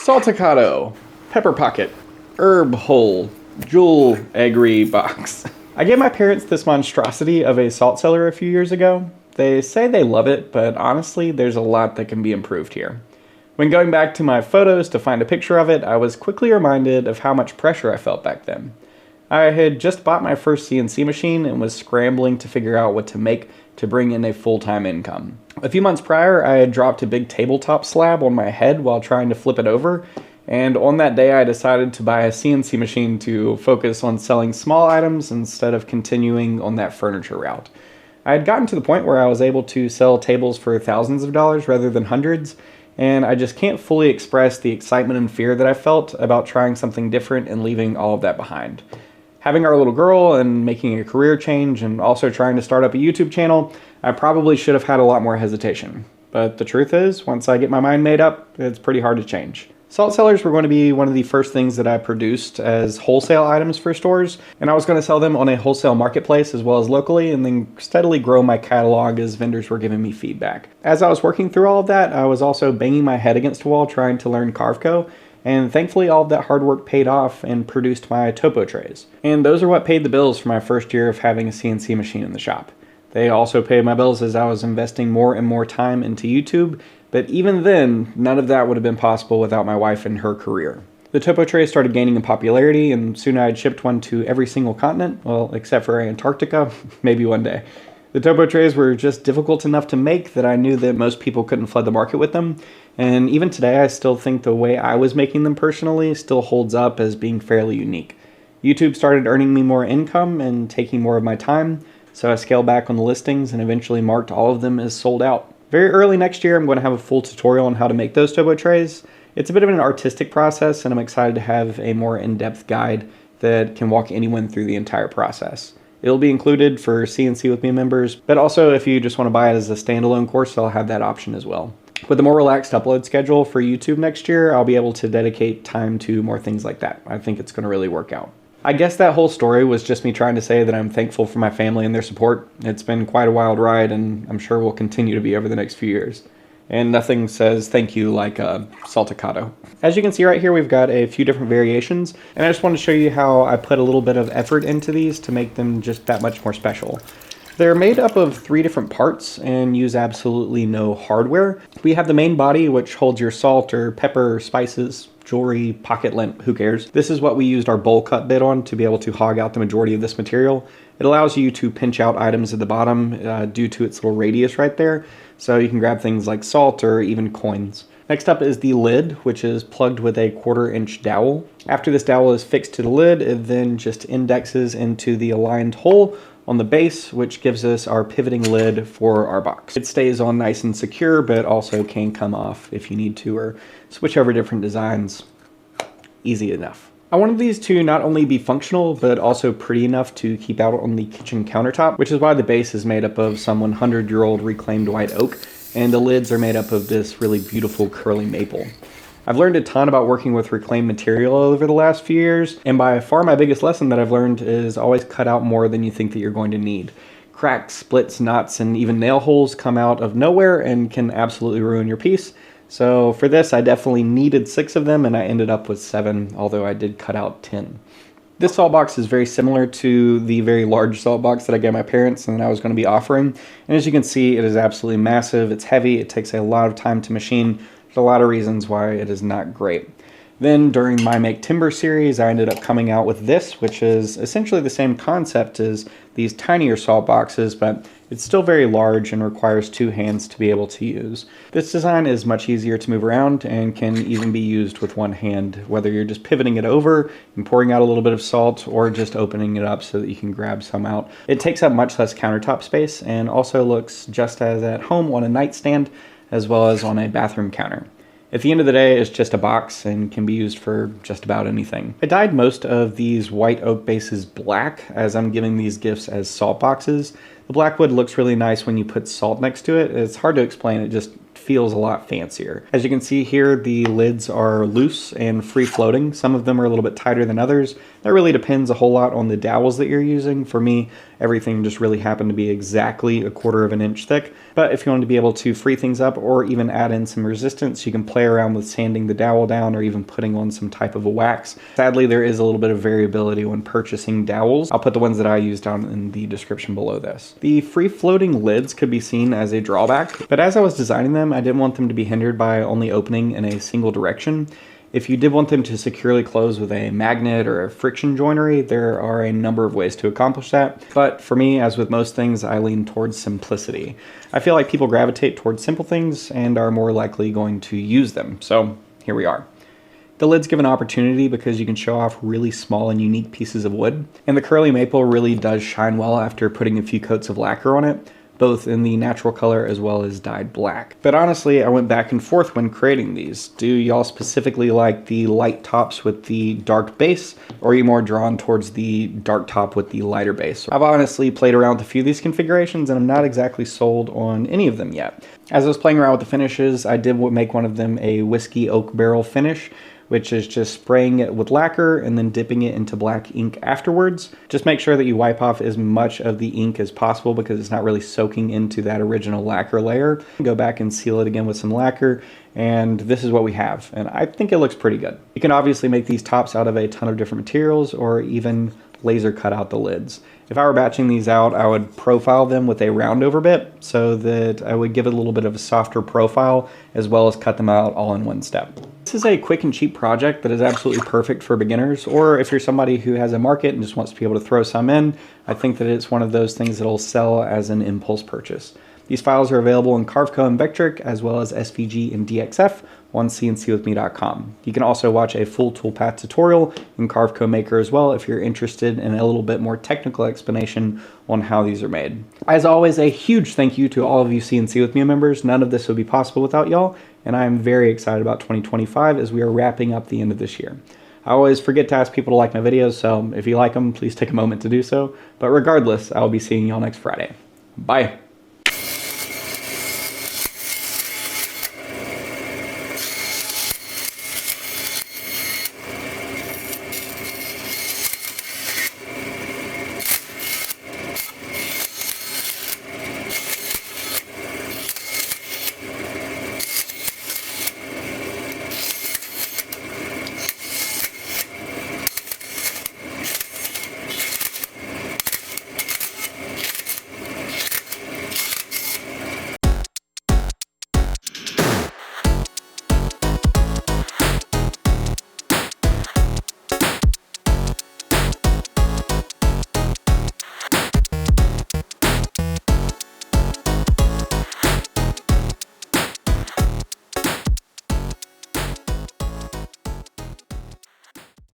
salticado, pepper pocket, herb hole, jewel eggery box. I gave my parents this monstrosity of a salt cellar a few years ago. They say they love it, but honestly, there's a lot that can be improved here. When going back to my photos to find a picture of it, I was quickly reminded of how much pressure I felt back then. I had just bought my first CNC machine and was scrambling to figure out what to make to bring in a full-time income. A few months prior, I had dropped a big tabletop slab on my head while trying to flip it over, and on that day I decided to buy a CNC machine to focus on selling small items instead of continuing on that furniture route. I had gotten to the point where I was able to sell tables for thousands of dollars rather than hundreds, and I just can't fully express the excitement and fear that I felt about trying something different and leaving all of that behind. Having our little girl and making a career change and also trying to start up a YouTube channel, I probably should have had a lot more hesitation. But the truth is, once I get my mind made up, it's pretty hard to change. Salt cellars were going to be one of the first things that I produced as wholesale items for stores, and I was going to sell them on a wholesale marketplace as well as locally, and then steadily grow my catalog as vendors were giving me feedback. As I was working through all of that, I was also banging my head against a wall trying to learn Carveco, and thankfully all of that hard work paid off and produced my topo trays. And those are what paid the bills for my first year of having a CNC machine in the shop. They also paid my bills as I was investing more and more time into YouTube, but even then, none of that would have been possible without my wife and her career. The topo tray started gaining in popularity, and soon I had shipped one to every single continent, well, except for Antarctica, maybe one day. The topo trays were just difficult enough to make that I knew that most people couldn't flood the market with them, and even today I still think the way I was making them personally still holds up as being fairly unique. YouTube started earning me more income and taking more of my time, so I scaled back on the listings and eventually marked all of them as sold out. Very early next year, I'm going to have a full tutorial on how to make those topo trays. It's a bit of an artistic process, and I'm excited to have a more in-depth guide that can walk anyone through the entire process. It'll be included for CNC with Me members, but also if you just want to buy it as a standalone course, I'll have that option as well. With a more relaxed upload schedule for YouTube next year, I'll be able to dedicate time to more things like that. I think it's going to really work out. I guess that whole story was just me trying to say that I'm thankful for my family and their support. It's been quite a wild ride, and I'm sure will continue to be over the next few years. And nothing says thank you like a salticado. As you can see right here, we've got a few different variations, and I just want to show you how I put a little bit of effort into these to make them just that much more special. They're made up of 3 different parts and use absolutely no hardware. We have the main body, which holds your salt or pepper, spices, jewelry, pocket lint, who cares. This is what we used our bowl cut bit on to be able to hog out the majority of this material. It allows you to pinch out items at the bottom due to its little radius right there, so you can grab things like salt or even coins. Next up is the lid, which is plugged with a 1/4-inch dowel. After this dowel is fixed to the lid, it then just indexes into the aligned hole on the base, which gives us our pivoting lid for our box. It stays on nice and secure, but also can come off if you need to, or switch over different designs. Easy enough. I wanted these to not only be functional, but also pretty enough to keep out on the kitchen countertop, which is why the base is made up of some 100-year-old reclaimed white oak, and the lids are made up of this really beautiful curly maple. I've learned a ton about working with reclaimed material over the last few years, and by far my biggest lesson that I've learned is always cut out more than you think that you're going to need. Cracks, splits, knots, and even nail holes come out of nowhere and can absolutely ruin your piece. So for this, I definitely needed 6 of them, and I ended up with 7, although I did cut out 10. This salt box is very similar to the very large salt box that I gave my parents and I was going to be offering. And as you can see, it is absolutely massive. It's heavy. It takes a lot of time to machine. There's a lot of reasons why it is not great. Then during my Make Timber series, I ended up coming out with this, which is essentially the same concept as these tinier salt boxes, but it's still very large and requires 2 hands to be able to use. This design is much easier to move around and can even be used with 1 hand, whether you're just pivoting it over and pouring out a little bit of salt or just opening it up so that you can grab some out. It takes up much less countertop space and also looks just as at home on a nightstand as well as on a bathroom counter. At the end of the day, it's just a box and can be used for just about anything. I dyed most of these white oak bases black as I'm giving these gifts as salt boxes. The black wood looks really nice when you put salt next to it. It's hard to explain, it just feels a lot fancier. As you can see here, the lids are loose and free floating. Some of them are a little bit tighter than others. That really depends a whole lot on the dowels that you're using. For me, everything just really happened to be exactly 1/4 of an inch thick. But if you want to be able to free things up or even add in some resistance, you can play around with sanding the dowel down or even putting on some type of a wax. Sadly, there is a little bit of variability when purchasing dowels. I'll put the ones that I use down in the description below this. The free floating lids could be seen as a drawback, but as I was designing them, I didn't want them to be hindered by only opening in a single direction. If you did want them to securely close with a magnet or a friction joinery, there are a number of ways to accomplish that. But for me, as with most things, I lean towards simplicity. I feel like people gravitate towards simple things and are more likely going to use them. So here we are. The lids give an opportunity because you can show off really small and unique pieces of wood. And the curly maple really does shine well after putting a few coats of lacquer on it, both in the natural color as well as dyed black. But honestly, I went back and forth when creating these. Do y'all specifically like the light tops with the dark base, or are you more drawn towards the dark top with the lighter base? I've honestly played around with a few of these configurations and I'm not exactly sold on any of them yet. As I was playing around with the finishes, I did make one of them a whiskey oak barrel finish, which is just spraying it with lacquer and then dipping it into black ink afterwards. Just make sure that you wipe off as much of the ink as possible because it's not really soaking into that original lacquer layer. Go back and seal it again with some lacquer, and this is what we have. And I think it looks pretty good. You can obviously make these tops out of a ton of different materials or even laser cut out the lids. If I were batching these out, I would profile them with a round over bit so that I would give it a little bit of a softer profile as well as cut them out all in one step. This is a quick and cheap project that is absolutely perfect for beginners, or if you're somebody who has a market and just wants to be able to throw some in, I think that it's one of those things that'll sell as an impulse purchase. These files are available in Carveco and Vectric as well as SVG and DXF on cncwithme.com. You can also watch a full toolpath tutorial in Carveco Maker as well if you're interested in a little bit more technical explanation on how these are made. As always, a huge thank you to all of you CNC With Me members. None of this would be possible without y'all, and I am very excited about 2025 as we are wrapping up the end of this year. I always forget to ask people to like my videos, so if you like them, please take a moment to do so. But regardless, I will be seeing y'all next Friday. Bye.